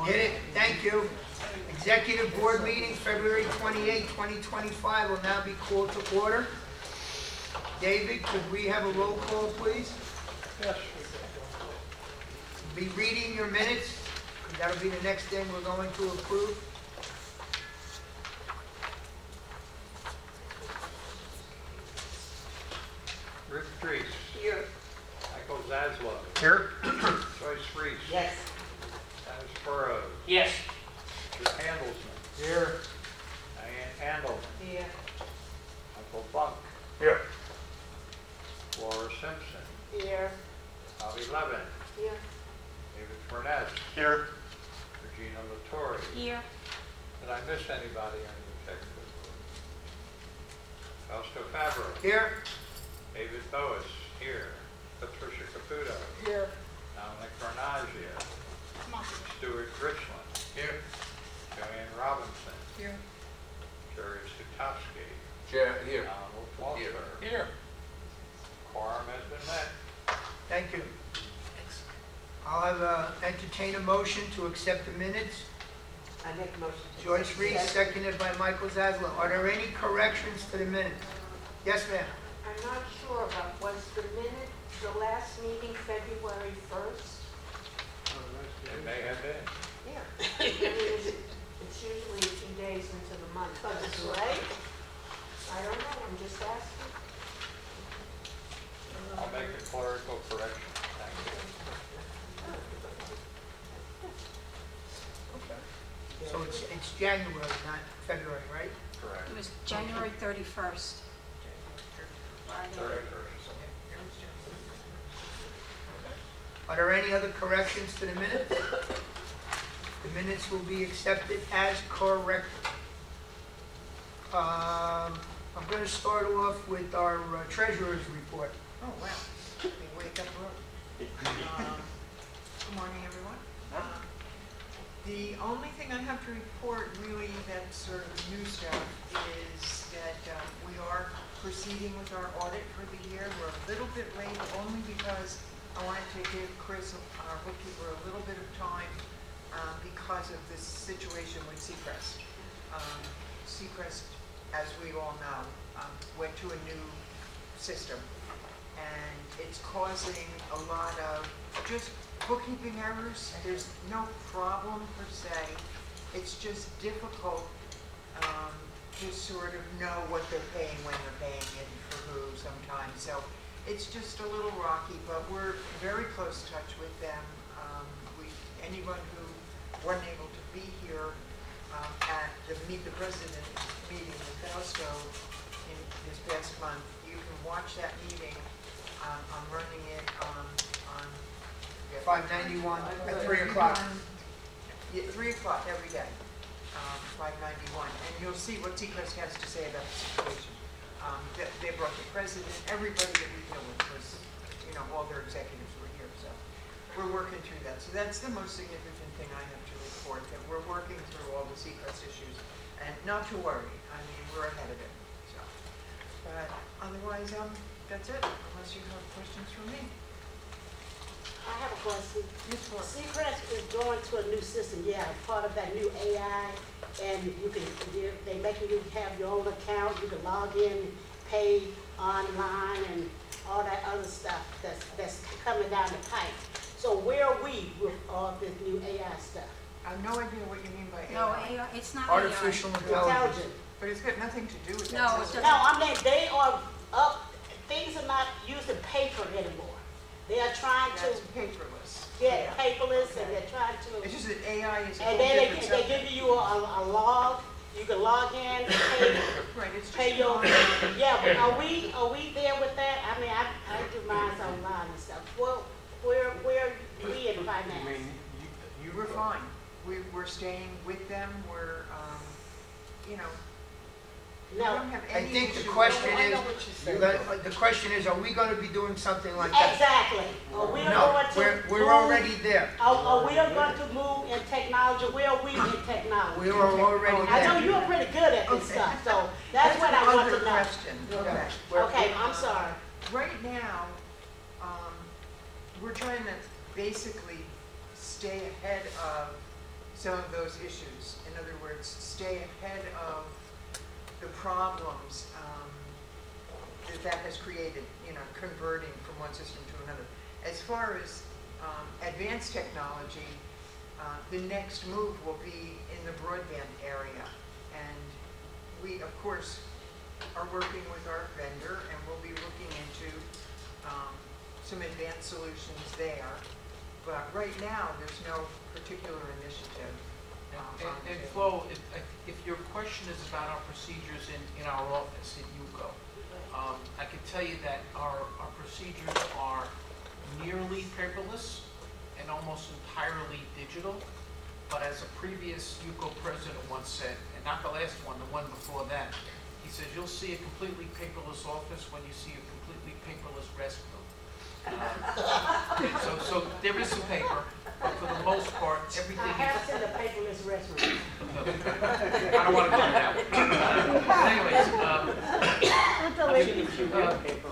Hit it, thank you. Executive Board meeting, February 28, 2025 will now be called to order. David, could we have a roll call, please? Yes. Be reading your minutes, 'cause that'll be the next thing we're going to approve. Rick Trees. Here. Michael Zaslow. Here. Joyce Reese. Yes. Dennis Burrows. Yes. Richard Handelsman. Here. Diane Handelman. Here. Michael Bunk. Here. Laura Simpson. Here. Bobby Levin. Here. David Furness. Here. Regina Latore. Here. Did I miss anybody on the executive board? Fausto Fabro. Here. David Boas. Here. Patricia Caputo. Here. Dominic Carnaglia. Stuart Richland. Here. Joanne Robinson. Here. Jerry Sutowski. Chair, here. Donald Here. Walter. Here. Quorum has been met. Thank you. I'll have, entertain a motion to accept the minutes. I make a motion. Joyce Reese, seconded by Michael Zaslow. Are there any corrections to the minutes? Yes, ma'am. I'm not sure, but was the minute, the last meeting February 1st? It may have been. Yeah. I mean, it's usually a few days into the month. That's right. I don't know, I'm just asking. I'll make a clerical correction. Thank you. So it's January, not February, right? Correct. It was January 31st. 31st. Are there any other corrections to the minutes? The minutes will be accepted as corrected. I'm going to start off with our treasurer's report. Oh, wow. We wake up early. Good morning, everyone. The only thing I have to report really that's sort of new stuff is that we are proceeding with our audit for the year. We're a little bit late only because I wanted to give Chris, our bookkeeper, a little bit of time because of this situation with Seacrest. Seacrest, as we all know, went to a new system, and it's causing a lot of just bookkeeping errors. There's no problem per se. It's just difficult to sort of know what they're paying, when they're paying it, and for who sometimes. So it's just a little rocky, but we're very close touch with them. Anyone who wasn't able to be here at the Meet the President meeting with Fausto in this past month, you can watch that meeting. I'm running it on 591 at 3 o'clock. Yeah, 3 o'clock every day, 591, and you'll see what Seacrest has to say about the situation. They brought the president, everybody that we deal with was, all their executives were here, so we're working through that. So that's the most significant thing I have to report, that we're working through all the Seacrest issues, and not to worry. I mean, we're ahead of it. So, but otherwise, that's it. Unless you have questions for me. I have a question. Yes, Laura. Seacrest is going to a new system, yeah, part of that new AI, and they making you have your own account, you can log in, pay online, and all that other stuff that's coming down the pipe. So where are we with all this new AI stuff? I have no idea what you mean by AI. No, AI, it's not Artificial intelligence. Intelligent. But it's got nothing to do with that. No, it system. No, I mean, they are up, things are not using paper anymore. They are trying That's to paperless. get paperless, Okay. and they're trying to. It's just that AI is a And whole then different they subject. give you a log, you can log in, pay, Right, it's just pay your, online. yeah, but are we there with that? I mean, I do mine online and stuff. Well, where we in finance? You were fine. We're staying with them. We're, we No, don't have I any think the issue. question I is, know what you're saying. the question is, are we going to be doing something like that? exactly. Are we No, going to we're move- already there. Are we going to move in technology? Where are we in technology? We are already I know there. you're pretty good at this Okay. stuff, so that's what I want to Another know. question. Okay. Okay, I'm sorry. Right now, we're trying to basically stay ahead of some of those issues. In other words, stay ahead of the problems that has created, converting from one system to another. As far as advanced technology, the next move will be in the broadband area. And we, of course, are working with our vendor, and we'll be looking into some advanced solutions there. But right now, there's no particular initiative. And Flo, if your question is about our procedures in our office at UCO, I can tell you that our procedures are nearly paperless and almost entirely digital. But as a previous UCO president once said, and not the last one, the one before that, he says, you'll see a completely paperless office when you see a completely paperless restroom. So there is some paper, but for the most part, everything I is... have seen a paperless restaurant. I don't want to go into that one. Anyways,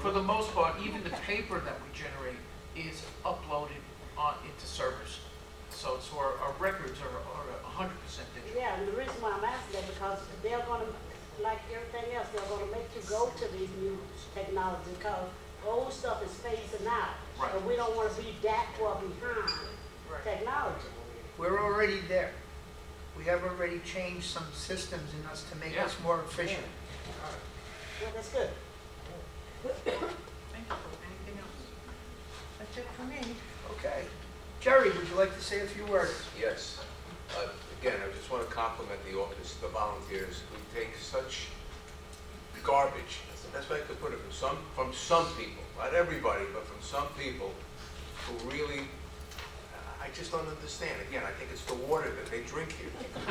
for the most part, even the paper that we generate is uploaded into servers. So our records are 100% digital. Yeah, and the reason why I'm asking that because they're gonna, like everything else, they're gonna make you go to these new technologies because old stuff is phasing out. Right. And we don't wanna be that far behind Right. technology. We're already there. We have already changed some systems in us to make us more efficient. Well, that's good. Thank you. Anything else? That's it for me. Okay. Jerry, would you like to say a few words? Yes. Again, I just want to compliment the office, the volunteers who take such garbage, that's the best way I could put it, from some people, not everybody, but from some people who really, I just don't understand. Again, I think it's the water that they drink here. I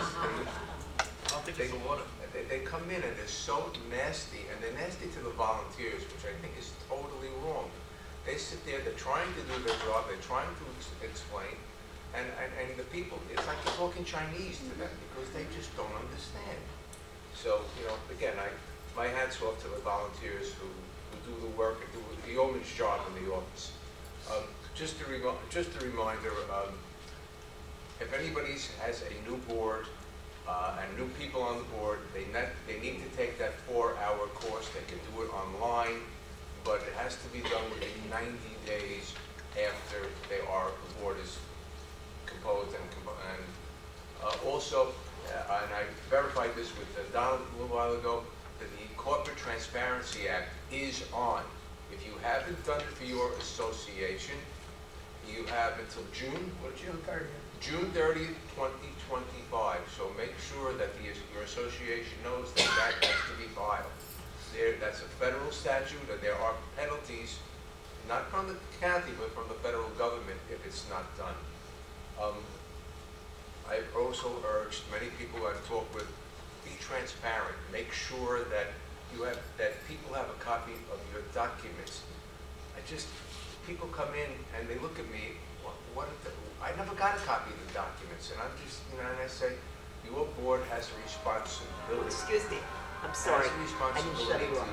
don't think it's the water. They come in and they're so nasty, and they're nasty to the volunteers, which I think is totally wrong. They sit there, they're trying to do their job, they're trying to explain, and the people, it's like you're talking Chinese to them because they just don't understand. So, again, my hat's off to the volunteers who do the work and do the yeoman's job in the office. Just a reminder, if anybody has a new board and new people on the board, they need to take that 4-hour course. They can do it online, but it has to be done within 90 days after the board is composed and also, and I verified this with Donald a little while ago, that the Corporate Transparency Act is on. If you haven't done it for your association, you have until June 30th, 2025. So make sure that your association knows that has to be filed. That's a federal statute, and there are penalties, not from the county, but from the federal government if it's not done. I've also urged many people I've talked with, be transparent. Make sure that people have a copy of your documents. People come in and they look at me, I never got a copy of the documents, and I'm just, and I say, your board has a responsibility. Excuse me, I'm sorry. Has a responsibility to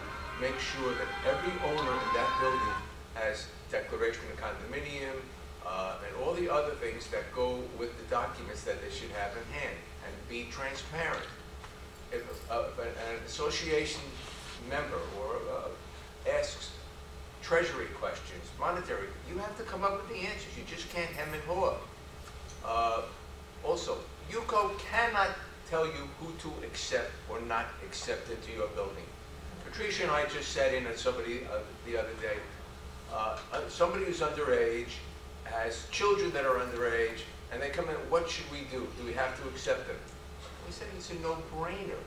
make sure that every owner in that building has declaration of condominium, and all the other things that go with the documents that they should have in hand, and be transparent. If an association member asks treasury questions, monetary, you have to come up with the answers. You just can't hem and haw. Also, UCO cannot tell you who to accept or not accept into your building. Patricia and I just sat in at somebody the other day. Somebody who's underage, has children that are underage, and they come in, what should we do? Do we have to accept them? We said it's a no-brainer.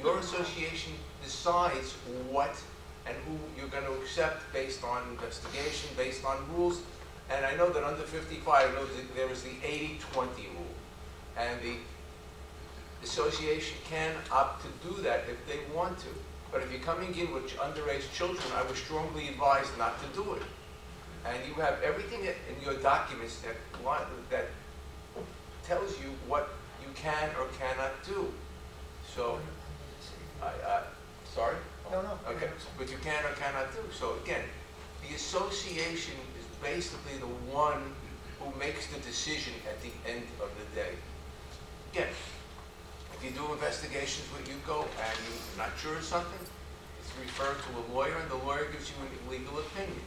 Your association decides what and who you're going to accept based on investigation, based on rules. And I know that under 55, I know that there is the 80-20 rule. And the association can opt to do that if they want to. But if you're coming in with underage children, I would strongly advise not to do it. And you have everything in your documents that tells you what you can or cannot do. So, sorry? No. Okay, but you can or cannot do. So again, the association is basically the one who makes the decision at the end of the day. do investigations with UCO and you're not sure of something, it's referred to a lawyer and the lawyer gives you a legal opinion.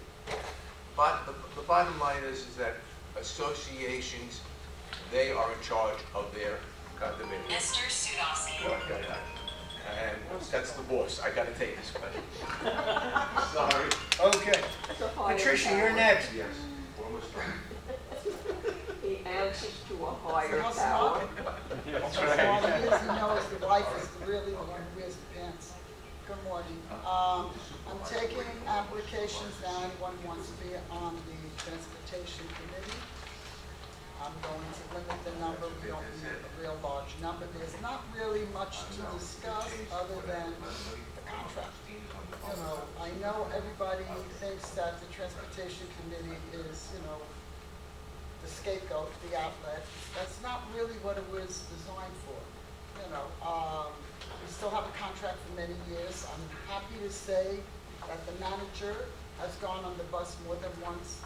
But the bottom line is that associations, they are in charge of their condominium. Mr. Sudowski. Okay, and that's the boss. I gotta take this question. Sorry. Okay. Patricia, you're next. Yes. Almost done. He answers to a higher That's power. That's All right. he is, he knows the wife is really the one who wears the pants. Good morning. I'm taking applications now, anyone wants to be on the transportation committee. I'm going to limit the number, we don't need a real large number. There's not really much to discuss other than the contract. You know, I know everybody thinks that the transportation committee is, you know, the scapegoat, the outlet. That's not really what it was designed for. You know, we still have a contract for many years. I'm happy to say that the manager has gone on the bus more than once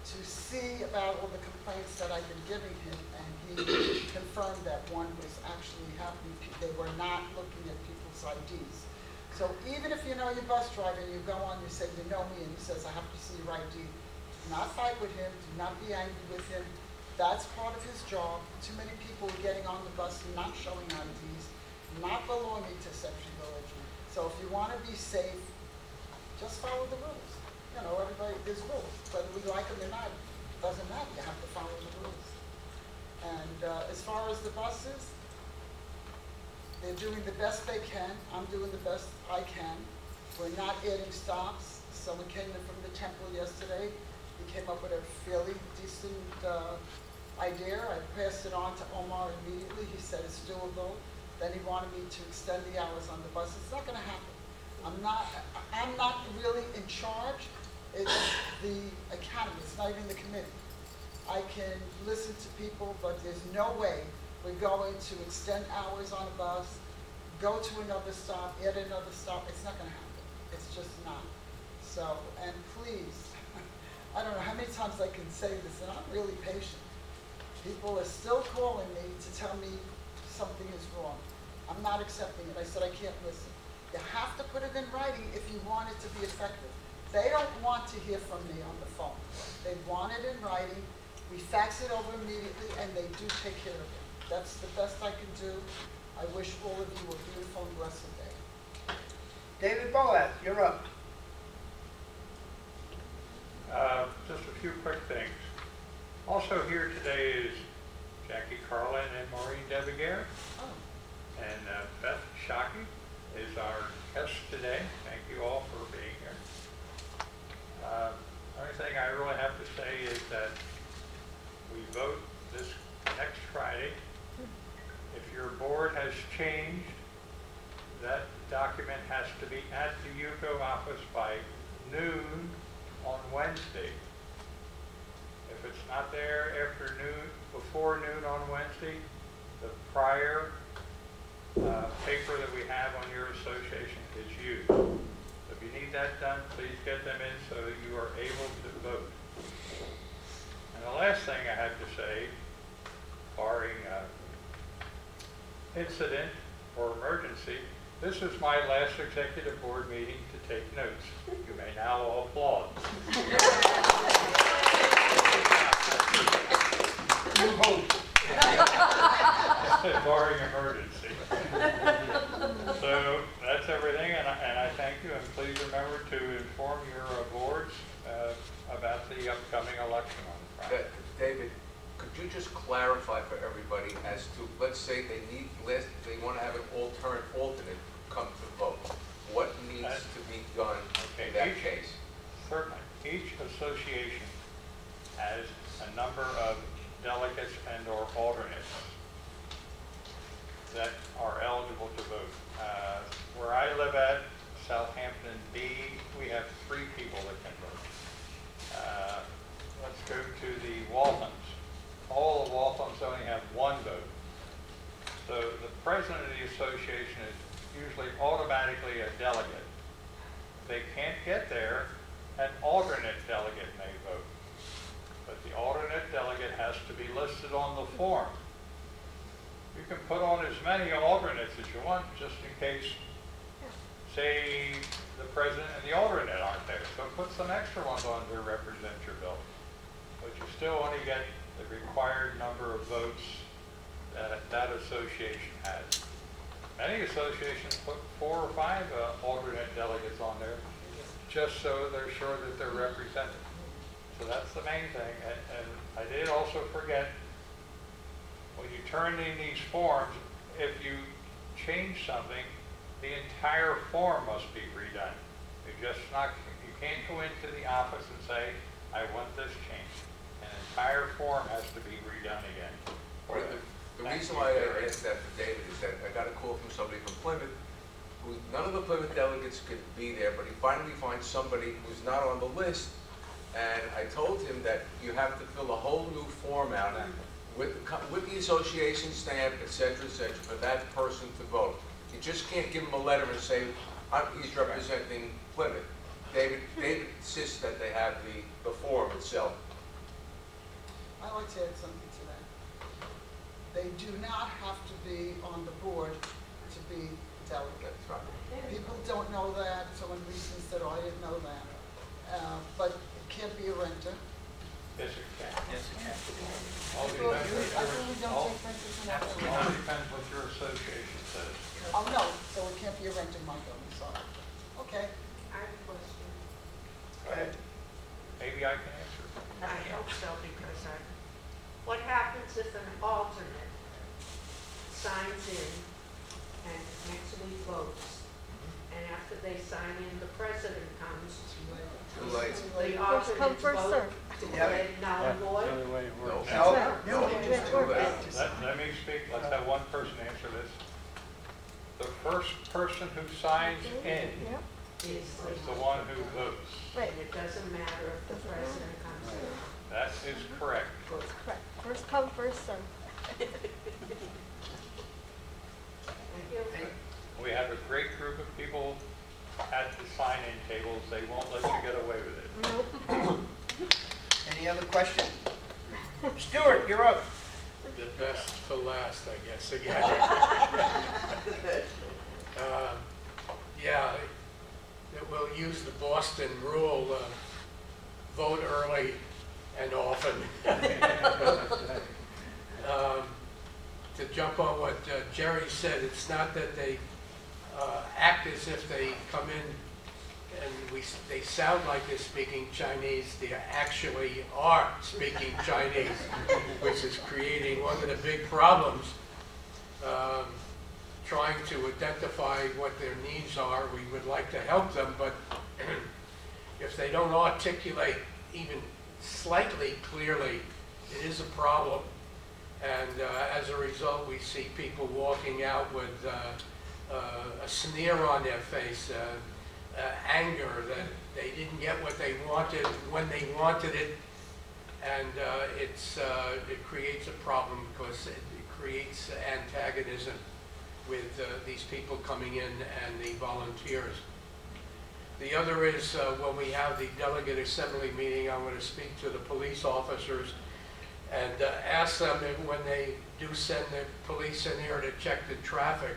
to see about all the complaints that I've been giving him, and he confirmed that one was actually happening. They were not looking at people's IDs. So even if you know your bus driver and you go on, you say, you know me, and he says, I have to see your ID. Do not fight with him, do not be angry with him. That's part of his job. Too many people are getting on the bus and not showing IDs, not belonging to Century Village. So if you want to be safe, just follow the rules. You know, everybody, there's rules. Whether we like them or not, doesn't matter. You have to follow the rules. And as far as the buses, they're doing the best they can. I'm doing the best I can. We're not adding stops. Someone came in from the temple yesterday. He came up with a fairly decent idea. I passed it on to Omar immediately. He said it's doable. Then he wanted me to extend the hours on the bus. It's not going to happen. I'm not really in charge. It's the academy. It's not even the committee. I can listen to people, but there's no way we're going to extend hours on a bus, go to another stop, add another stop. It's not going to happen. It's just not. So, and please, I don't know how many times I can say this, and I'm really patient. People are still calling me to tell me something is wrong. I'm not accepting it. I said I can't listen. You have to put it in writing if you want it to be effective. They don't want to hear from me on the phone. They want it in writing. We fax it over immediately, and they do take care of it. That's the best I can do. I wish all of you a beautiful and blessed day. David Boaz, you're up. Just a few quick things. Also here today is Jackie Carlin and Maureen Debeguer. Oh. And Beth Shockey is our guest today. Thank you all for being here. Only thing I really have to say is that we vote this next Friday. If your board has changed, that document has to be at the UCO office by noon on Wednesday. If it's not there after noon, before noon on Wednesday, the prior paper that we have on your association is used. If you need that done, please get them in so that you are able to vote. And the last thing I have to say, barring incident or emergency, this is my last executive board meeting to take notes. You may now all applaud. You vote. Barring emergency. So that's everything, and I thank you, and please remember to inform your boards about the upcoming election on Friday. David, could you just clarify for everybody as to, let's say they want to have an alternate come to vote. What needs to be done in that case? Certainly. Each association has a number of delegates and or alternates that are eligible to vote. Where I live at, Southampton B, we have 3 people that can vote. Let's go to the Walthams. All the Walthams only have 1 vote. So the president of the association is usually automatically a delegate. If they can't get there, an alternate delegate may vote. But the alternate delegate has to be listed on the form. You can put on as many alternates as you want, just in case, say, the president and the alternate aren't there. So put some extra ones on to represent your bill. But you still only get the required number of votes that that association has. Many associations put 4 or 5 alternate delegates on there, just so they're sure that they're represented. So that's the main thing. And I did also forget, when you turn in these forms, if you change something, the entire form must be redone. You can't go into the office and say, I want this changed. An entire form has to be redone again. Right. The reason why I asked that for David is that I got a call from somebody from Plymouth, who, none of the Plymouth delegates could be there, but he finally finds somebody who's not on the list, and I told him that you have to fill a whole new form out with the association stamp, et cetera, for that person to vote. You just can't give him a letter and say, he's representing Plymouth. David insists that they have the form itself. I'd like to add something to that. They do not have to be on the board to be delegate. That's right. People don't know that. Someone recently said, oh, I didn't know that. But it can't be a renter. Yes, it can. Yes, it can. All I depends really don't take renters in that. all depends what your association says. Oh, no, so it can't be a renter in Montgomery, sorry. Okay. I have a question. Go ahead. Maybe I can answer. I hope so, because What happens if an alternate signs in and actually votes, and after they sign in, the president comes, Too late. the alternates vote to declare null and void? No. No, It's too late. Let me speak, let's have one person answer this. The first person who signs in Is is the one who votes. And it doesn't matter if the president comes in. That is correct. Correct. First come, first served. Thank you. We have a great group of people at the sign-in tables. They won't let you get away with it. Any other questions? Stuart, you're up. The best for last, I guess, again. Yeah, we'll use the Boston rule, vote early and often. To jump on what Jerry said, it's not that they act as if they come in and they sound like they're speaking Chinese. They actually are speaking Chinese, which is creating one of the big problems. Trying to identify what their needs are, we would like to help them, but if they don't articulate even slightly clearly, it is a problem. And as a result, we see people walking out with a sneer on their face, anger that they didn't get what they wanted when they wanted it, and it creates a problem because it creates antagonism with these people coming in and the volunteers. The other is when we have the delegate assembly meeting, I'm going to speak to the police officers and ask them if, when they do send the police in here to check the traffic,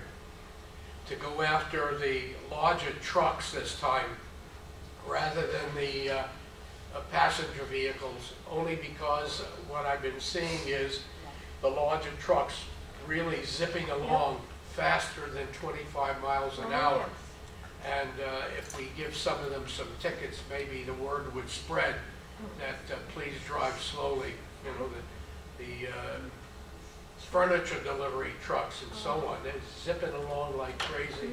to go after the larger trucks this time rather than the passenger vehicles, only because what I've been seeing is the larger trucks really zipping along faster than 25 miles an hour. And if we give some of them some tickets, maybe the word would spread that please drive slowly. You know, the furniture delivery trucks and so on, they're zipping along like crazy.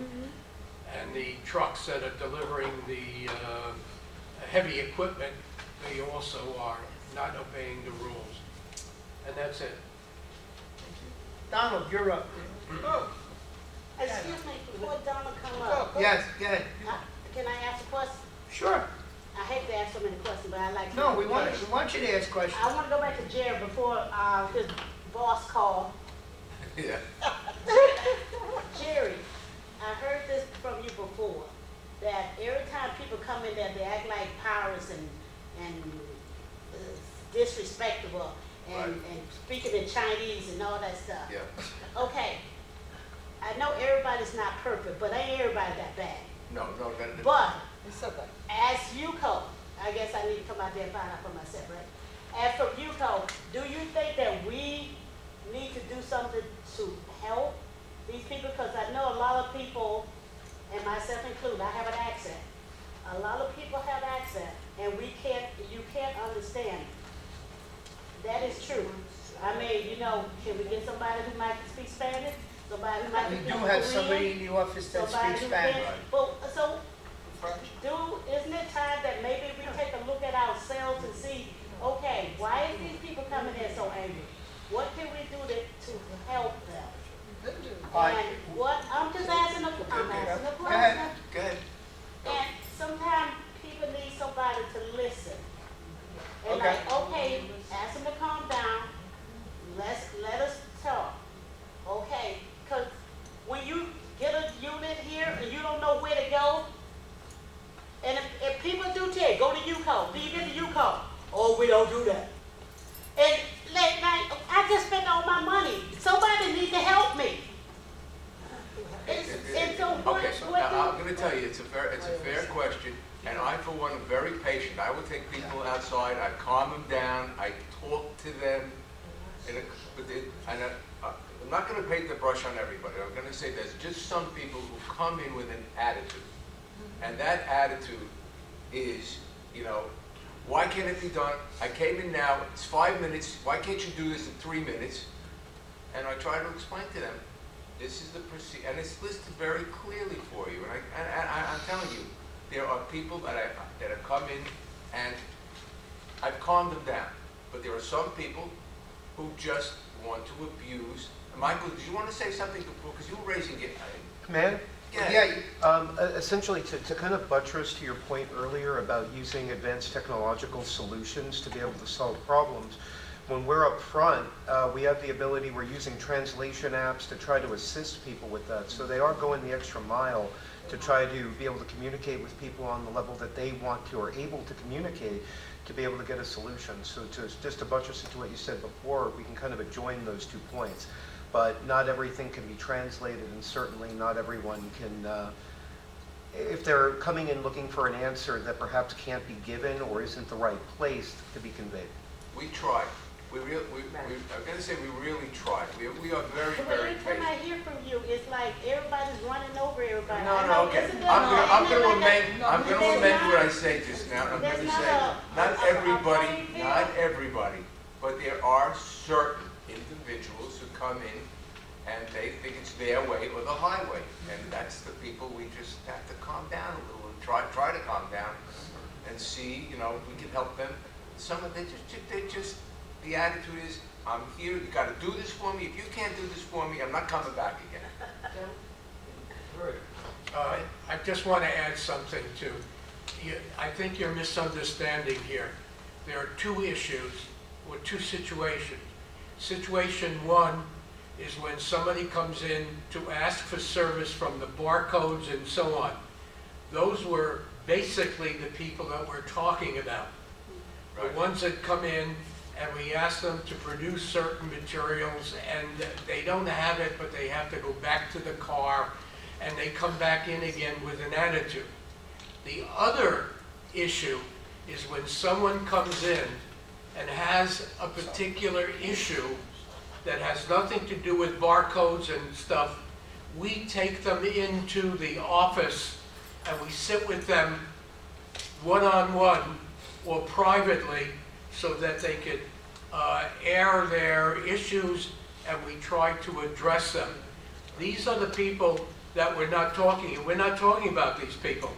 And the trucks that are delivering the heavy equipment, they also are not obeying the rules. And that's it. Donald, you're up. Excuse me, before Donald come up. Yes, go ahead. Can I ask a question? Sure. I hate to ask so many questions, but I like to. No, we want you to ask questions. I want to go back to Jerry before his boss called. Yeah. Jerry, I heard this from you before, that every time people come in there, they act like pirates and disrespectful and speaking in Chinese and all that stuff. Yeah. Okay, everybody's not perfect, but ain't everybody that bad. No, But He said that. as UCO, I guess I need to come out there and find out for myself, right? As from UCO, do you think that we need to do something to help these people? Because I know a lot of people, and myself included, I have an accent. A lot of people have accent, and you can't understand. That is true. I mean, you know, can we get somebody who might speak Spanish? Somebody who might We speak do Korean? have somebody in the office that Somebody speaks who can- Spanish. Well, so French? isn't it time that maybe we take a look at ourselves and see, okay, why is these people coming in so angry? What can we do to help them? Didn't you? And what, I'm just asking a Go ahead. question. Go ahead. And sometimes people need somebody to listen. And Okay. like, okay, ask them to calm down, let us talk, okay? Because when you get a unit here and you don't know where to go, and if people do tell you, go to UCO, do you get to UCO? Oh, we don't do that. And like, I just spent all my money, somebody need to help me. And so what, Okay, so what now I'm do? gonna tell you, it's a fair question, and I, for one, am very patient. I would take people outside, I calm them down, I talk to them, I'm not gonna paint the brush on everybody. I'm gonna say there's just some people who come in with an attitude. And that attitude is, you know, why can't it be done? I came in now, it's 5 minutes, why can't you do this in 3 minutes? And I try to explain to them, this is the procedure, and it's listed very clearly for you. And I'm telling you, there are people that have come in and I've calmed them down. But there are some people who just want to abuse. Michael, did you want to say something before? Because you were raising it. Man? Yeah. Essentially, to kind of buttress to your point earlier about using advanced technological solutions to be able to solve problems, when we're up front, we have the ability, we're using translation apps to try to assist people with that. So they are going the extra mile to try to be able to communicate with people on the level that they want to or able to communicate to be able to get a solution. So just to buttress it to what you said before, we can kind of join those 2 points. But not everything can be translated, and certainly not everyone can, if they're coming in looking for an answer that perhaps can't be given or isn't the right place to be conveyed. We tried. I'm going to say we really tried. We are very, But very every time I patient. hear from you, it's like everybody's running over everybody. I No, know, okay. isn't there- I'm isn't going to there like amend, I'm going to there's amend what not- I said just now. I'm going there's to not say, a not everybody, playing field? not everybody, but there are certain individuals who come in and they think it's their way or the highway. And that's the people we just have to calm down a little and try to calm down and see, you know, if we can help them. Some of they just, the attitude is, I'm here, you gotta do this for me. If you can't do this for me, I'm not coming back again. I just want to add something too. I think you're misunderstanding here. There are 2 issues or 2 situations. Situation 1 is when somebody comes in to ask for service from the barcodes and so on. Those were basically the people that we're talking about. Right. The ones that come in and we ask them to produce certain materials and they don't have it, but they have to go back to the car and they come back in again with an attitude. The other issue is when someone comes in and has a particular issue that has nothing to do with barcodes and stuff, we take them into the office and we sit with them one-on-one or privately so that they could air their issues and we try to address them. These are the people that we're not talking about these people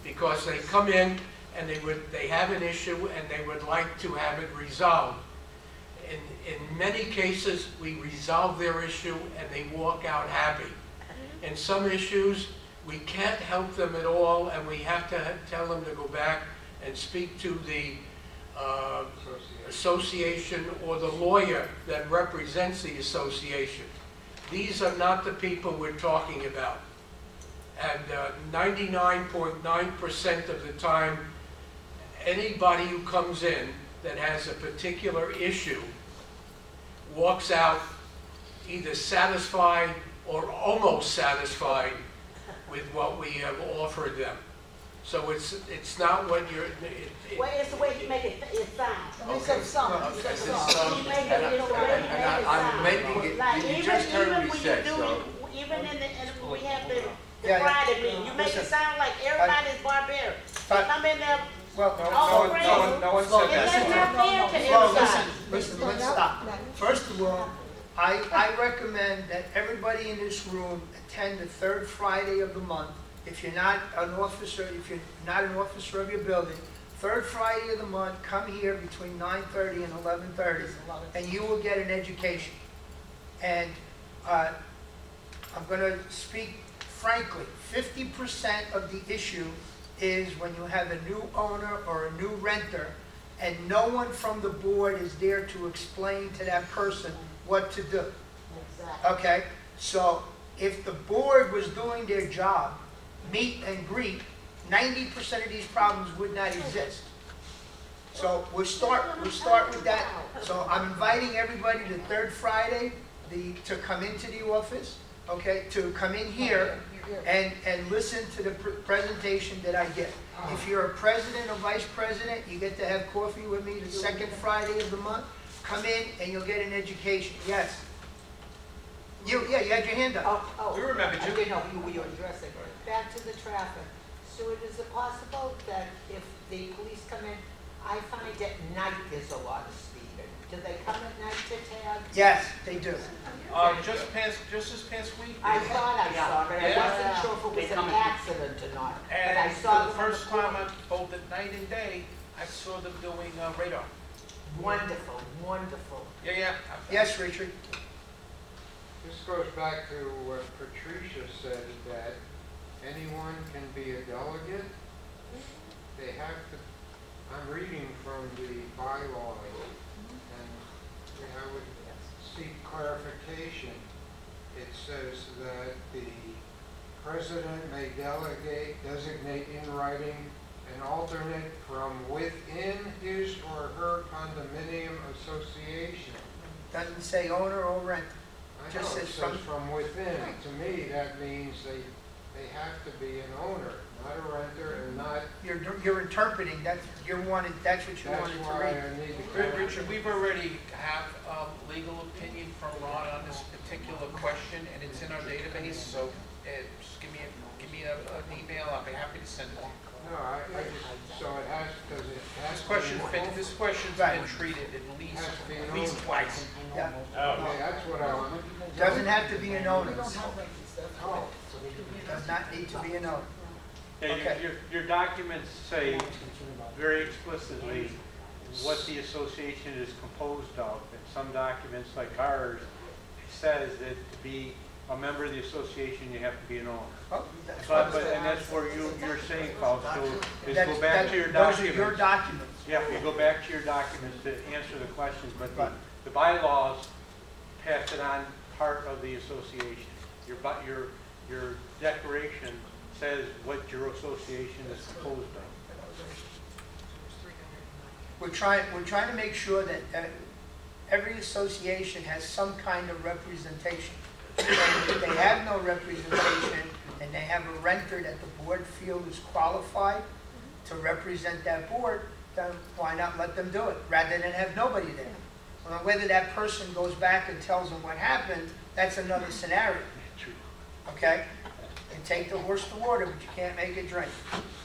because they come in and they have an issue and they would like to have it resolved. In many cases, we resolve their issue and they walk out happy. In some issues, we can't help them at all and we have to tell them to go back and speak to the association or the lawyer that represents the association. These are not the people we're talking about. And 99.9% of the time, anybody who comes in that has a particular issue walks out either satisfied or almost satisfied with what we have offered them. So it's not what you're, Well, it's the way you make it sound. He said some, he said some. You make it, it's the way you make it I'm sound. making it, Like, you just heard even me when say, you do so. it, even in we have the Yeah, yeah. Friday meeting, you make it Listen. sound like everybody's barbaric. They But- come in there, Well, all crazy. no one said It's that. not fair to Well, everybody. listen, let's stop. First of all, I recommend that everybody in this room attend the third Friday of the month. If you're not an officer of your building, third Friday of the month, come here between 9:30 and 11:30, and you will get an education. And I'm gonna speak frankly, 50% of the issue is when you have a new owner or a new renter, and no one from the board is there to explain to that person what to do. Exactly. Okay, so if the board was doing their job, meet and greet, 90% of these problems would not exist. So we'll start with that. So I'm inviting everybody the third Friday, to come into the office, okay, to come in here and listen to the presentation that I give. If you're a president or vice president, you get to have coffee with me the second Friday of the month. Come in and you'll get an education. Yes. You had your hand up. Oh, We remember I you. didn't know who we were addressing. Back to the traffic. Stuart, is it possible that if the police come in, I find at night there's a lot of speeding. Do they come at night to tag? Yes, they do. just this past week. I thought I saw it, I Yeah. wasn't sure if it was an accident or not. But I And saw for the them on first corner. time, both at night and day, I saw them doing radar. Wonderful, wonderful. Yeah. Yes, Richard. This goes back to what Patricia said, that anyone can be a delegate. They have to, I'm reading from the bylaws, and I would seek clarification. It says that the president may designate in writing an alternate from within his or her condominium association. Doesn't say owner or renter. I Just know, it says says from within. To me, that means they have to be an owner, not a renter, and not, You're interpreting, that's what you that's wanted to why read. I need to. Richard, we've already have legal opinion from Ron on this particular question, and it's in our database, so just give me an email, I'll be happy to send it. No, I just, so it has, does it has This to question, be an owner? this question's Right. been treated at Has to be an least owner. twice. Yeah. Okay, that's what I want. Doesn't have to be an owner. We don't have renters, that's Oh, Does not need to be an owner. Yeah, Okay. your documents say very explicitly what the association is composed of. And some documents like ours says that to be a member of the association, you have to be an owner. Oh, that's But, what- and that's where you're saying, Fausto, is that's- go back to your Those are your documents. documents. Yeah, you go back to your documents to answer the questions, but Right. the bylaws pass it on part of the association. Your declaration says what your association is composed of. We're trying to make sure that every association has some kind of representation. And if they have no representation and they have a renter that the board feels is qualified to represent that board, then why not let them do it, rather than have nobody there? Well, whether that person goes back and tells them what happened, that's another scenario. Okay? You take the horse to water, but you can't make it drink.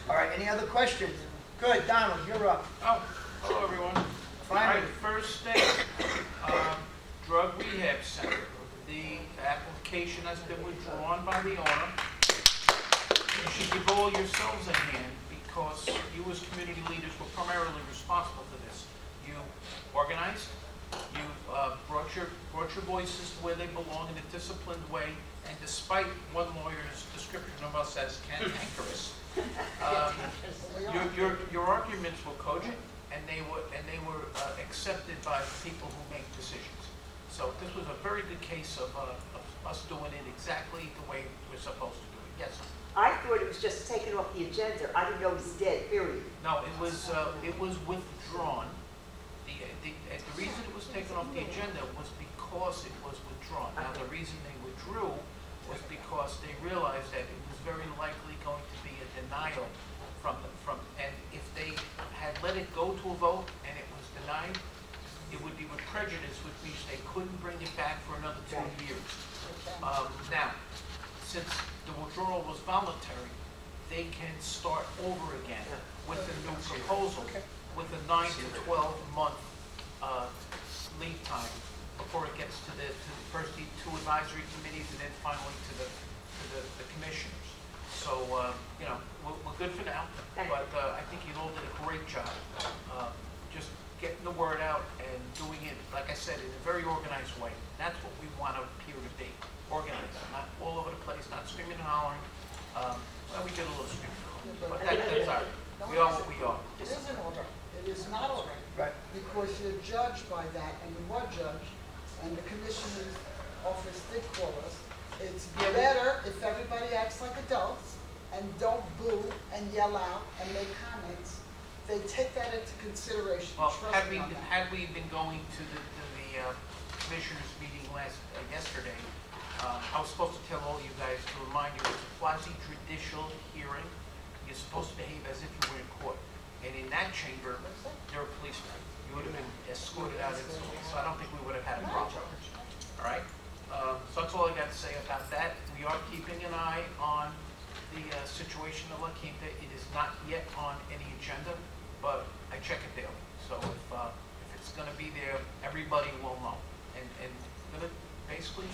All right, any other questions? Good, Donald, you're up. Oh, hello, everyone. All Finally. right, first thing, drug rehab center. The application has been withdrawn by the owner. You should give all yourselves a hand, because you as community leaders were primarily responsible for this. You organized, you brought your voices to where they belong in a disciplined way, and despite one lawyer's description of us as cantankerous, your arguments were cogent, and they were accepted by people who make decisions. So this was a very good case of us doing it exactly the way we're supposed to do it. Yes, sir. I thought it was just taken off the agenda. I didn't know it was dead, period. No, it was withdrawn. The reason it was taken off the agenda was because it was withdrawn. Now, the reason they withdrew prejudice would be they couldn't bring it back for another 2 Right. years. Okay. Now, since the withdrawal was voluntary, they can start over again with a new proposal with a 9 to 12 month lead time before it gets to the first the two advisory committees and then finally to the commissioners. So, we're good for now, Thank but I think you all did a great job. Just getting the word out and doing it, like I said, in a very organized way. That's what we want to appear to be, organized, not all over the place, not screaming and hollering. Well, we did a little screaming and hollering, but that's all right. We are what we are. It is an order. It is not order. Right. Because you're judged by that, and you were judged, and the commissioner's office did call us. It's Yeah, better if everybody acts like adults and don't boo and yell out and make comments. They take that into consideration, Well, trust had me we, on that. had we been going to the commissioners meeting yesterday, I was supposed to tell all you guys to remind you, it's a quasi-judicial hearing. You're supposed to behave as if you were in court. And in that chamber, there are policemen. You would have been escorted out instantly, so I don't think we would have had a problem. All right? So that's all I got to say about that. We are keeping an eye on the situation of La Quinta. It is not yet on any agenda, but I check it daily. So if it's going to be there, everybody will know. And we're going to basically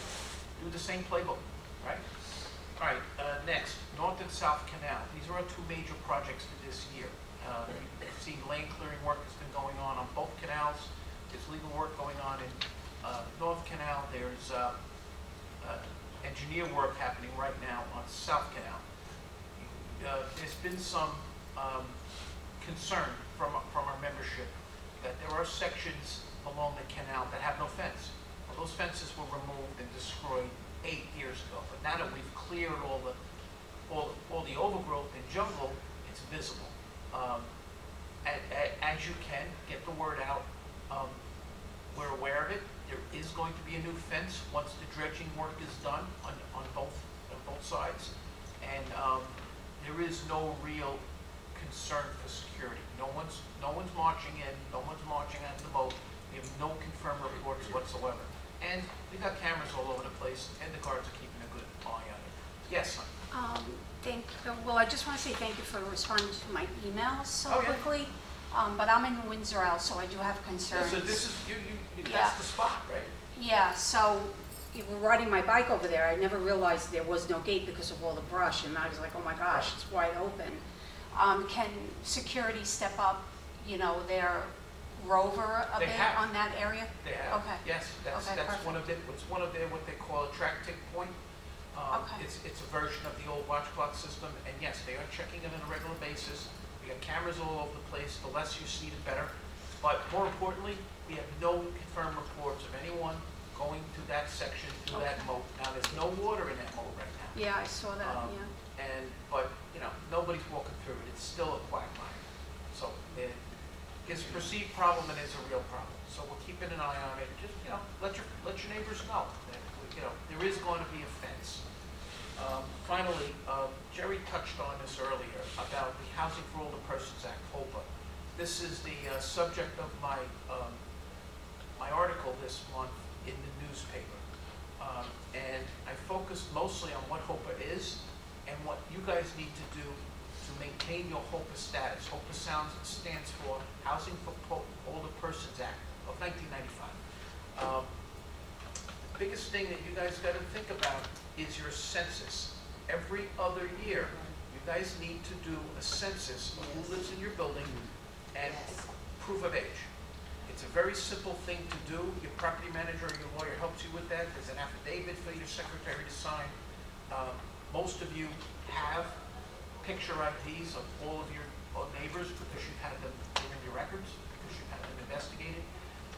do the same playbook, right? All right, next, North and South Canal. These are our two major projects for this year. You've seen lane clearing work has been going on both canals. There's legal work going on in North Canal. There's engineer work happening right now on South Canal. There's been some concern from our membership that there are sections along the canal that have no fence. Well, those fences were removed and destroyed 8 years ago. But now that we've cleared all the overgrowth and jungle, it's visible. As you can, get the word out. We're aware of it. There is going to be a new fence once the dredging work is done on both sides. And there is no real concern for security. No one's marching in, no one's marching out of the boat. We have no confirmed reports whatsoever. And we got cameras all over the place, and the guards are keeping a good eye on it. Yes, son? Well, I just want to say thank you for responding to my emails so Oh, yeah. quickly. But I'm in Windsor Isle, so I do have concerns. So this is, Yeah. that's the spot, right? Yeah, so you were riding my bike over there. I never realized there was no gate because of all the brush, and I was like, oh my gosh, it's wide open. Can security step up, their rover a They bit have. on that area? They have. Okay. Yes, that's Okay, one of their, what they call a track tick point. Okay. It's a version of the old watch clock system, and yes, they are checking it on a regular basis. We got cameras all over the place. The less you see, the better. But more importantly, we have no confirmed reports of anyone going to that section, through that moat. Now, there's no water in that moat right now. Yeah, I saw that, yeah. But nobody's walking through it. It's still a quagmire. So it's a perceived problem and it's a real problem. So we're keeping an eye on it. Just, let your neighbors know that, there is going to be a fence. Finally, Jerry touched on this earlier about the Housing for Older Persons Act, HOPA. This is the subject of my article this month in the newspaper. And I focused mostly on what HOPA is and what you guys need to do to maintain your HOPA status. HOPA stands for Housing for Older Persons Act of 1995. The biggest thing that you guys got to think about is your census. Every other year, you guys need to do a census of who lives in your building and proof of age. It's a very simple thing to do. Your property manager or your lawyer helps you with that. There's an affidavit for your secretary to sign. Most of you have picture IDs of all of your neighbors because you've had them in your records, because you've had them investigated.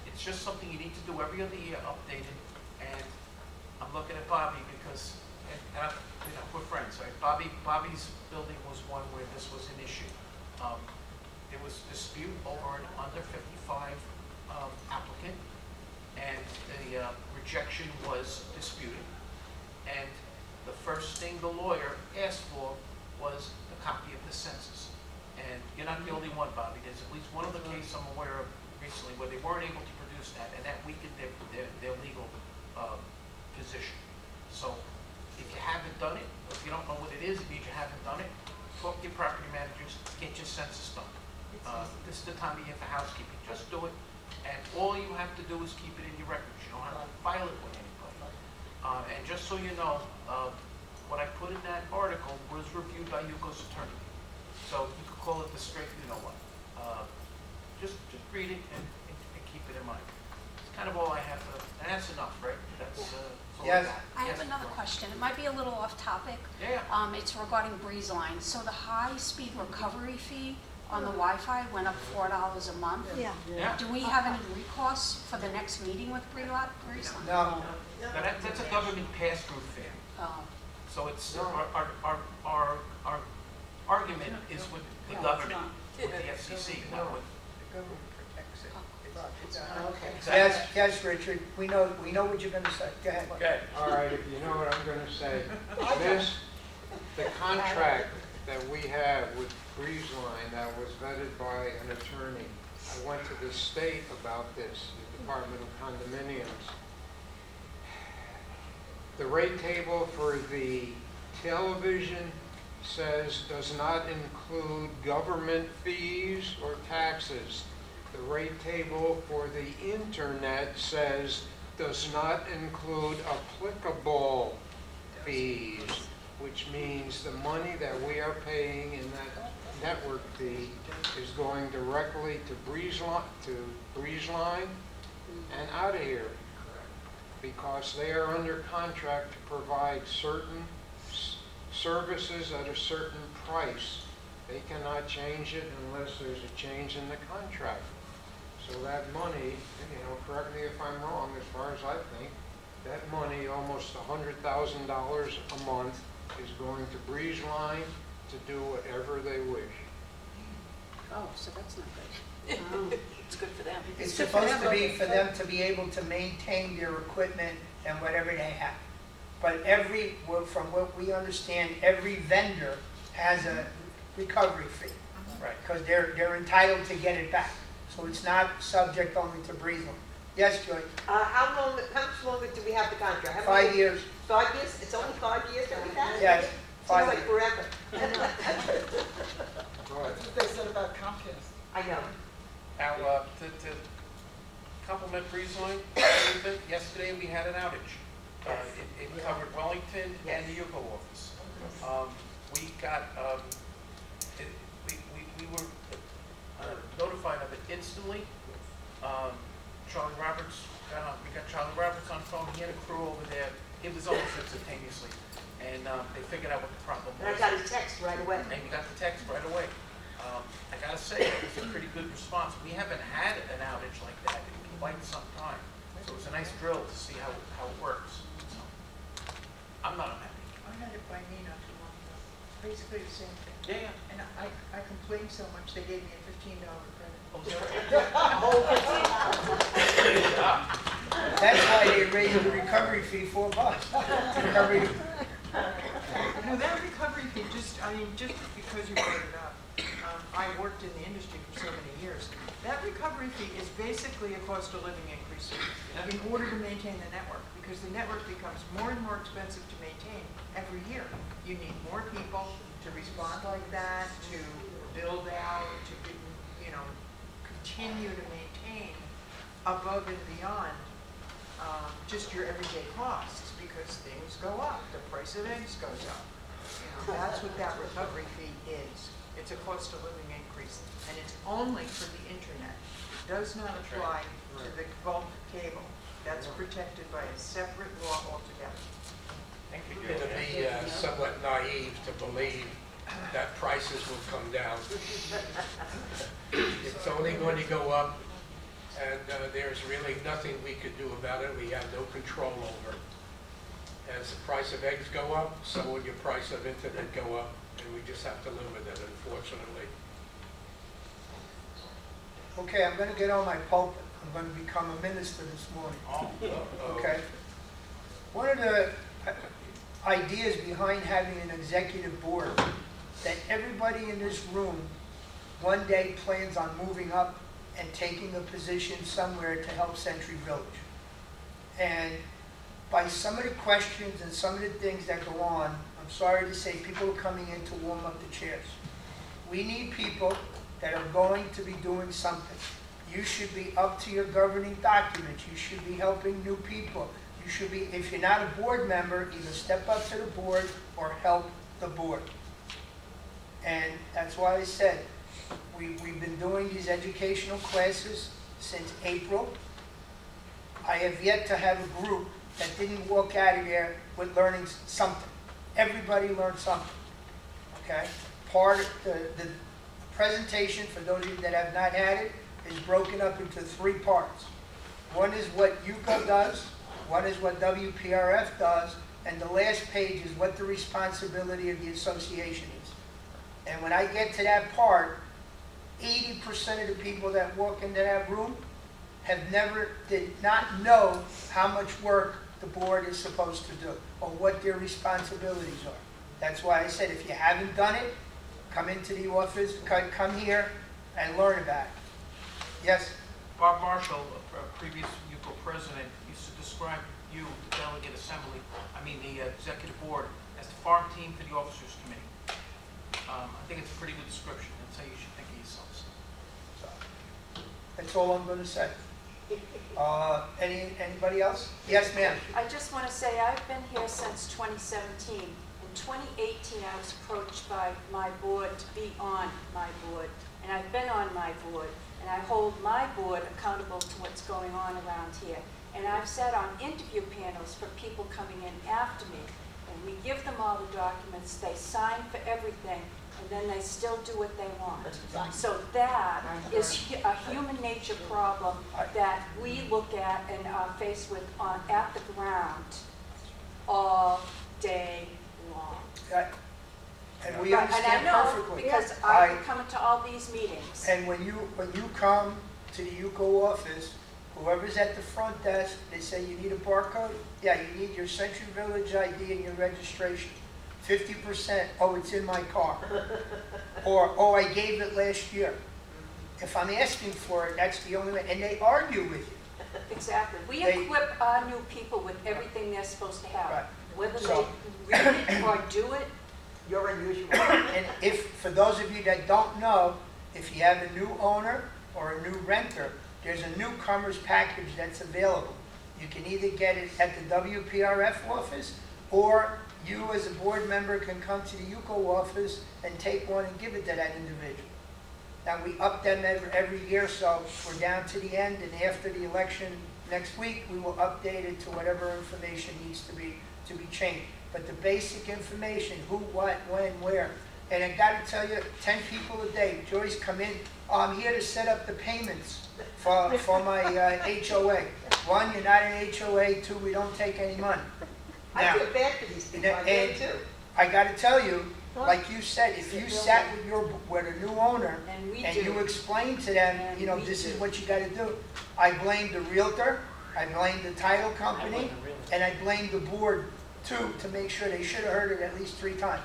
It's just something you need to do every other year, updated. And I'm looking at Bobby because, we're friends, right? Bobby's building was one where this was an issue. There was dispute over an under 55 applicant, and the rejection was disputed. And the first thing the lawyer asked for was a copy of the census. And you're not the only one, Bobby. There's at least one other case I'm aware of recently where they weren't able to produce that, and that weakened their legal position. So if you haven't done it, or if you don't know what it is, it means you haven't done it, talk to your property managers, get your census done. This is the time of year for housekeeping. Just do it, and all you have to do is keep it in your records. You don't have to file it with anybody. And just so you know, what I put in that article was reviewed by Yuko's attorney. So you could call it the straight, you know what. Just read it and keep it in mind. It's kind of all I have, and that's enough, right? That's all Yes. got. I have Yes, another Victoria. question. It might be a little off topic. Yeah. It's regarding Breeze Line. So the high-speed recovery fee on the Wi-Fi went up $4 a month. Yeah. Yeah. Do we have any recourse for the next meeting with Breeze Line? No, Now, that's a government pass-through fee. Oh, So it's, our argument is with the government, with the FCC, not with. The government protects it. It's Okay. yes, yes, Richard, we know what you're gonna say, go ahead. Okay. All right, if you know what I'm gonna say. The contract that we have with Breeze Line that was vetted by an attorney, I went to the state about this, the Department of Condominiums. The rate table for the television says does not include government fees or taxes. The rate table for the internet says does not include applicable fees, which means the money that we are paying in that network fee is going directly to Breeze Line and out of here, because they are under contract to provide certain services at a certain price. They cannot change it unless there's a change in the contract. So that money, correct me if I'm wrong, as far as I think, that money, almost $100,000 a month, is going to Breeze Line to do whatever they wish. oh, so that's not good. It's good for them. It's supposed to be for them to be able to maintain their equipment and whatever they have. But from what we understand, every vendor has a recovery fee. Right. Because they're entitled to get it back. So it's not subject only to Breeze Line. Yes, Joy? How much longer do we have the contract? How 5 many- years, 5 years? It's only 5 years that we've had it? yes, Seems 5 like years. forever. Go ahead. What they said about Comcast. I know. Now, to complement Breeze Line, yesterday we had an outage. It covered Wellington and the Yuko office. We got, we were notified of it instantly. Charlie Roberts, we got Charlie Roberts on the phone, he had a crew over there. It was almost instantaneously. And they figured out what the problem was. And I got his text right away. And we got the text right away. I gotta say, it was a pretty good response. We haven't had an outage like that in quite some time. So it was a nice drill to see how it works. So, I'm not unhappy. I had it by me not too long ago. Basically the same thing. Yeah, And I complained so much, they gave me a $15 credit. That's why they raised the recovery fee $4. Recovery, No, that recovery fee, just because you brought it up, I worked in the industry for so many years. That recovery fee is basically a cost of living increase in order to maintain the network, because the network becomes more and more expensive to maintain every year. You need more people to respond like that, to build out, to, continue to maintain above and beyond just your everyday costs, because things go up, the price of eggs goes up. That's what that recovery fee is. It's a cost of living increase, and it's only for the internet. It does not apply to the bulk cable. That's protected by a separate law altogether. Thank you, It'll Julie. be somewhat naive to believe that prices will come down. It's only going to go up, and there's really nothing we could do about it. We have no control over it. As the price of eggs go up, so will your price of internet go up, and we just have to live with it, unfortunately. okay, I'm gonna get on my pulpit. I'm gonna become a minister this morning. Uh-oh. Okay? One of the ideas behind having an executive board, that everybody in this room one day plans on moving up and taking a position somewhere to help Century Village. And by some of the questions and some of the things that go on, I'm sorry to say, people are coming in to warm up the chairs. We need people that are going to be doing something. You should be up to your governing documents. You should be helping new people. You should be, if you're not a board member, either step up to the board or help the board. And that's why I said, we've been doing these educational classes since April. I have yet to have a group that didn't walk out of there with learning something. Everybody learned something, okay? Part of the presentation, for those of you that have not had it, is broken up into 3 parts. One is what UCO does, one is what WPRF does, and the last page is what the responsibility of the association is. And when I get to that part, 80% of the people that walk into that room did not know how much work the board is supposed to do or what their responsibilities are. That's why I said, if you haven't done it, come into the office, come here and learn about it. Yes? Bob Marshall, a previous UCO president, used to describe you, the delegate assembly, the executive board, as the farm team to the officers committee. I think it's a pretty good description. That's how you should think of yourselves. So, that's all I'm going to say. Anybody else? Yes, ma'am. I just want to say I've been here since 2017. In 2018, I was approached by my board to be on my board, and I've been on my board, and I hold my board accountable to what's going on around here. And I've sat on interview panels for people coming in after me, and we give them all the documents, they sign for everything, and then they still do what they want. So that is a human nature problem that we look at and are faced with at the ground all day long. And we understand and I know perfectly. because I've been coming to all these meetings. And when you come to the UCO office, whoever's at the front desk, they say you need a barcode? Yeah, you need your Century Village ID and your registration. 50%, oh, it's in my car. Or, oh, I gave it last year. If I'm asking for it, that's the only way. And they argue with you. Exactly. We equip our new people with everything they're supposed to have. Right. Whether So- they read it or do it, You're unusual. And if, for those of you that don't know, if you have a new owner or a new renter, there's a newcomer's package that's available. You can either get it at the WPRF office, or you as a board member can come to the UCO office and take one and give it to that individual. Now, we up them every year, so we're down to the end, and after the election next week, we will update it to whatever information needs to be changed. But the basic information, who, what, when, where. And I gotta tell you, 10 people a day, Joyce, come in, oh, I'm here to set up the payments for my HOA. 1, you're not an HOA. 2, we don't take any money. I feel bad for these people, I do too. I gotta tell you, like you said, if you sat with a new owner and you explained to them, this is what you gotta do. I blame the realtor, I blame the title company, and I blame the board too, to make sure they should have heard it at least 3 times.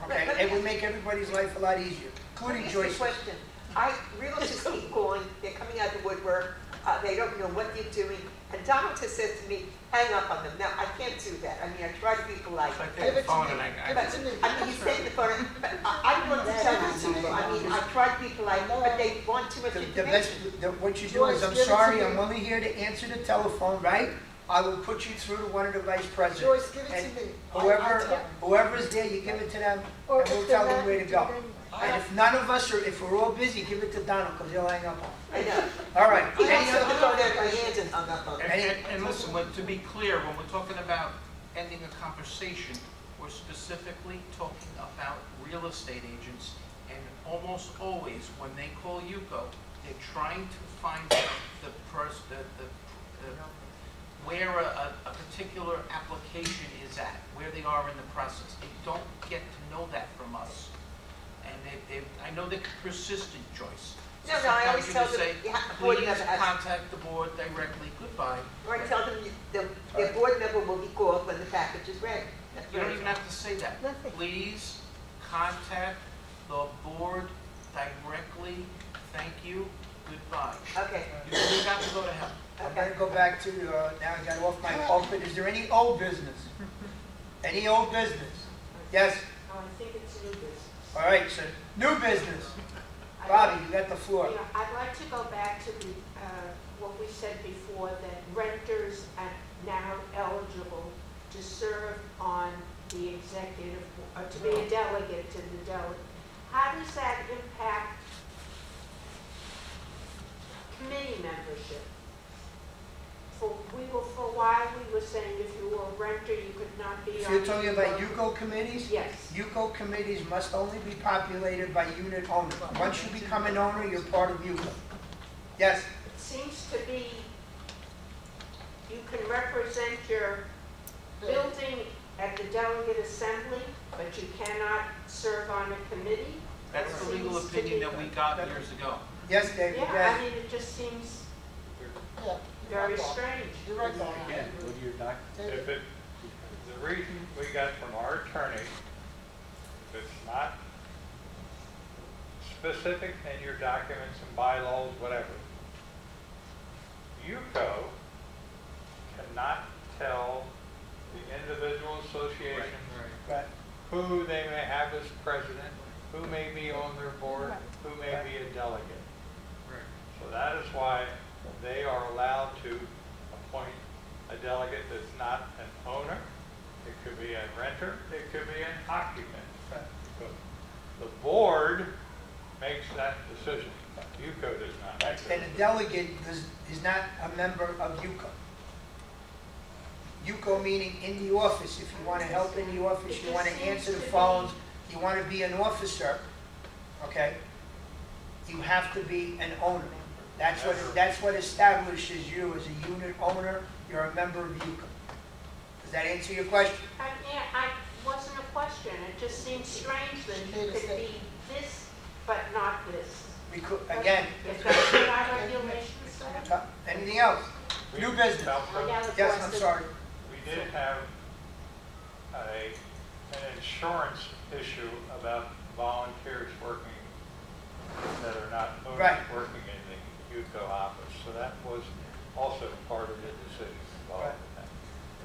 Okay, it would make everybody's life a lot easier, including Joyce's. Question. Realtors keep calling, they're coming out of the woodwork, they don't know what you're doing, and Donald has said to me, hang up on them. Now, I can't do that. I try to be polite. So I take the phone and He's taking the phone, but I don't want to tell these people. I try to be polite, but they want too much information. What you do is, I'm sorry, I'm only here to answer the telephone, right? I will put you through to one of the vice presidents. Joyce, give it And to me. whoever's there, you give it to them, Or and we'll if tell they're them where to not- go. And if none of us are, if we're all busy, give it to Donald, because he'll hang up on I know. it. All right. He Any also other- throw out my hands and hung up on it. And listen, to be clear, when we're talking about ending a conversation, we're specifically talking about real estate agents. And almost always, when they call UCO, they're trying to find out where a particular application is at, where they are in the process. They don't get to know that from us. And I know they're persistent, Joyce. So No, I always sometimes you tell just them, say, yeah, the board please member has- contact the board directly, goodbye. Or I tell them their board member will be called when the package is ready. That's You what don't I even tell have to say that. Nothing. Please contact the board directly. Thank you. Goodbye. Okay, You got to go to hell. I'm gonna go back to, now I got off my pulpit. Is there any old business? Any old business? Yes? Oh, I think it's new business. All right, so new business. Bobby, you got the floor. Yeah, I'd like to go back to the, what we said before, that renters are now eligible to serve on the executive, to be a delegate to the delegate. How does that impact committee membership? For a while, we were saying if you were a renter, you could not be If on. you're talking about UCO. UCO committees? Yes. UCO committees must only be populated by unit owners. Once you become an owner, you're part of UCO. Yes? It seems to be, you can represent your building at the delegate assembly, but you cannot serve on a committee. That's the legal Seems to opinion be- that we got years ago. Yes, David? Yeah, Yes. I mean, it just seems Yeah. very strange. You're right, Bob. Again, David. if it, the reason we got from our attorney, if it's not specific in your documents and bylaws, whatever, UCO cannot tell the individual association Right. who they may have as president, who may be on their board, who may be a delegate. So that is why they are allowed to appoint a delegate that's not an owner. It could be a renter, it could be an occupant. The board makes that decision. UCO does not make And that. a delegate is not a member of UCO. UCO meaning in the office. If you want to help in the office, you want to answer the phones, you want to be an officer, okay? You have to be an owner. That's what establishes you as a unit owner. You're a member of UCO. Does that answer your question? I wasn't a question, it just seems strange that you could be this, but not this. Again, Is that what our regulations say? anything else? New business? Yes, I'm sorry. We did have an insurance issue about volunteers working that are not owners Right. working in the UCO office. So that was also part of the decision involved with that.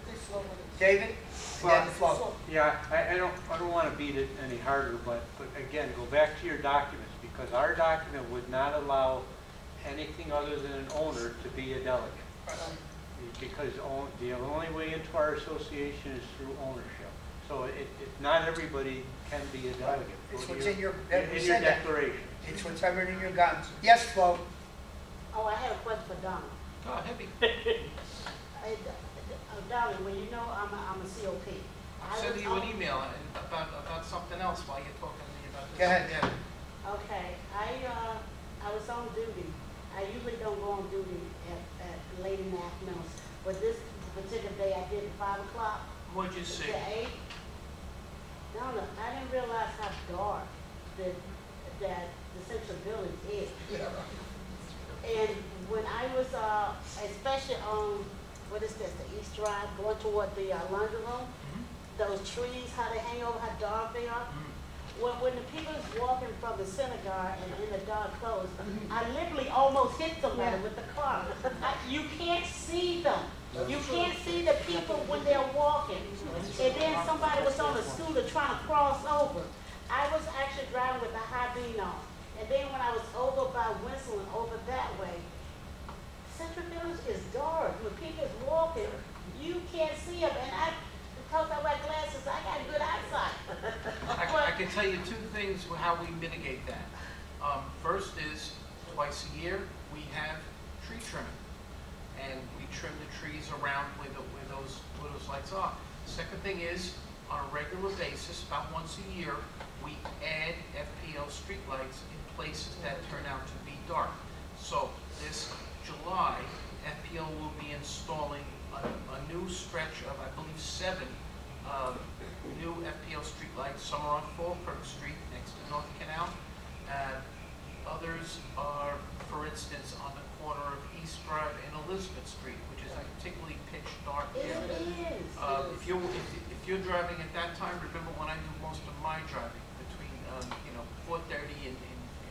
They flow with it. David? And then Flo. Yeah, I don't want to beat it any harder, but again, go back to your documents, because our document would not allow anything other than an owner to be a delegate. Because the only way into our association is through ownership. So not everybody can be a delegate. It's Go to what's in your, in we your said that. declaration. It's whatever in your guns. Yes, Flo? Oh, I have a question for Donna. Oh, heavy. Hey, Donna, when you know I'm a COP. I Send was you an on- email about something else while you're talking to me about this. Go ahead. Yeah. Okay, I was on duty. I usually don't go on duty at late in the afternoons, but this particular day I did at 5 o'clock. What'd you see? To 8. Donna, I didn't realize how dark that the Central Village is. And when I was, especially on, what is this, the East Drive, going toward the laundry room, those trees, how they hang over, how dark they are. When the people is walking from the synagogue and in the dark clothes, I literally almost hit somebody with the car. You can't see them. You can't see the people when they're walking. And then somebody was on a scooter trying to cross over. I was actually driving with a high beam on. And then when I was over by Winslow and over that way, Central Village is dark. When people is walking, you can't see them. And because I wear glasses, I got good eyesight. I can tell you two things how we mitigate that. First is twice a year we have tree trimming, and we trim the trees around where those lights are. Second thing is on a regular basis, about once a year, we add FPL streetlights in places that turn out to be dark. So this July, FPL will be installing a new stretch of, I believe, 7 new FPL streetlights. Some are on Falkirk Street next to North Canal. Others are, for instance, on the corner of East Drive and Elizabeth Street, which is a particularly pitch dark area. If you're driving at that time, remember when I do most of my driving between 4:30 and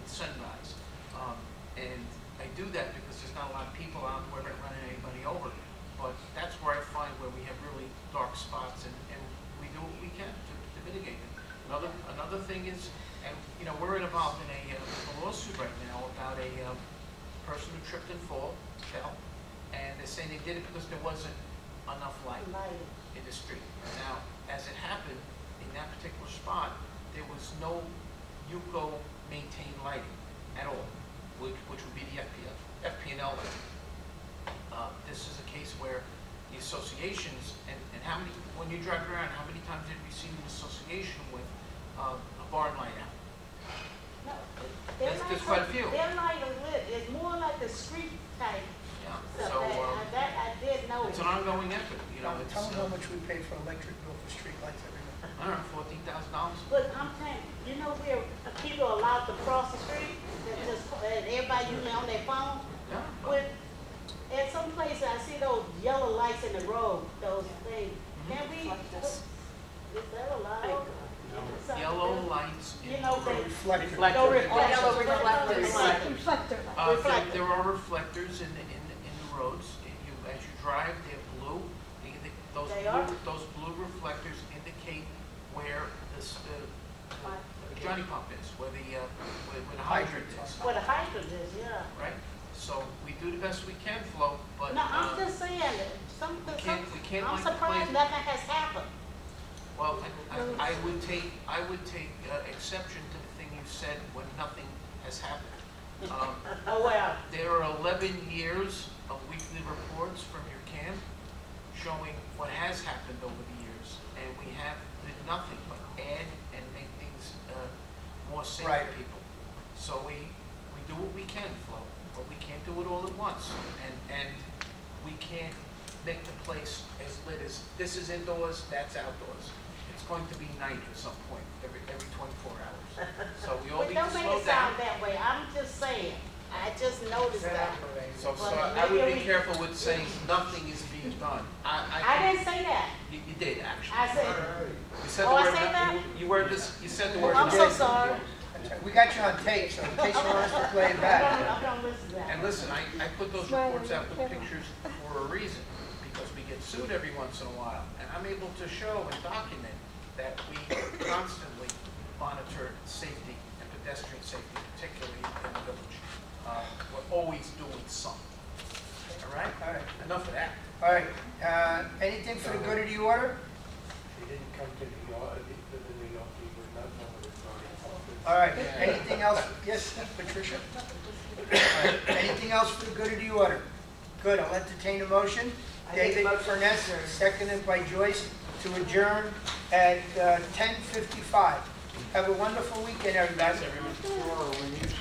sunrise, and I do that because there's not a lot of people out there running anybody over. But that's where I find where we have really dark spots, and we do what we can to mitigate it. Another thing is, and we're involved in a lawsuit right now about a person who tripped and fell, and they're saying they did it because there wasn't enough light in the street. Now, as it happened, in that particular spot, there was no UCO maintained lighting at all, which would be the FPNL lighting. This is a case where the associations, and how many, when you drive around, how many times did we see an association with a barn light out? No, There's quite a few. Their light is lit, it's more like the street type Yeah, stuff, so, that I did know. it's an ongoing effort, it's, Tell them how much we pay for electric bill for street lights every month. I don't know, $14,000. But I'm saying, where people are allowed to cross the street, and everybody usually on their phone? Yeah, But at some places, I see those yellow lights in the road, those things. Can we, Like this. is that allowed? yellow lights in the They road. Reflector. No reflectors. Yellow reflectors. Reflector. Reflector. There are reflectors in the roads. As you drive, they're blue. They are? Those blue reflectors indicate where the Johnny Pump is, where the hydrant is, Where the hydrant is, yeah. right? So we do the best we can, Flo, but. No, I'm just saying, we can't I'm like the surprised place- nothing has happened. Well, I would take exception to the thing you said when nothing has happened. Oh, well, There are 11 years of weekly reports from your camp showing what has happened over the years, and we have did nothing but add and make things more safe Right. for people. So we do what we can, Flo, but we can't do it all at once, and we can't make the place as lit as, this is indoors, that's outdoors. It's going to be night at some point, every 24 hours. So we all but need don't to make slow it down. sound that way, I'm just saying, I just noticed that. So Well, I would maybe be we- careful with saying nothing is being done. I didn't say that, You did, actually. I said, You said Oh, the I word, said that? you said the word. I'm so nothing. sorry. That's right. We got you on tape, so in case you want us to play it back. I'm gonna listen to that. And listen, I put those reports out with pictures for a reason, because we get sued every once in a while. And I'm able to show and document that we constantly monitor safety and pedestrian safety, particularly in the village. We're always doing something. All right? All right. Enough of that. All right, anything for the good of the order? She didn't come to the audit, we were not over the audience. All right, anything else? Yes, Patricia? All right, anything else for the good of the order? Good, I'll entertain a motion. David Furness, seconded by Joyce, to adjourn at 10:55. Have a wonderful weekend, everybody. Before, when you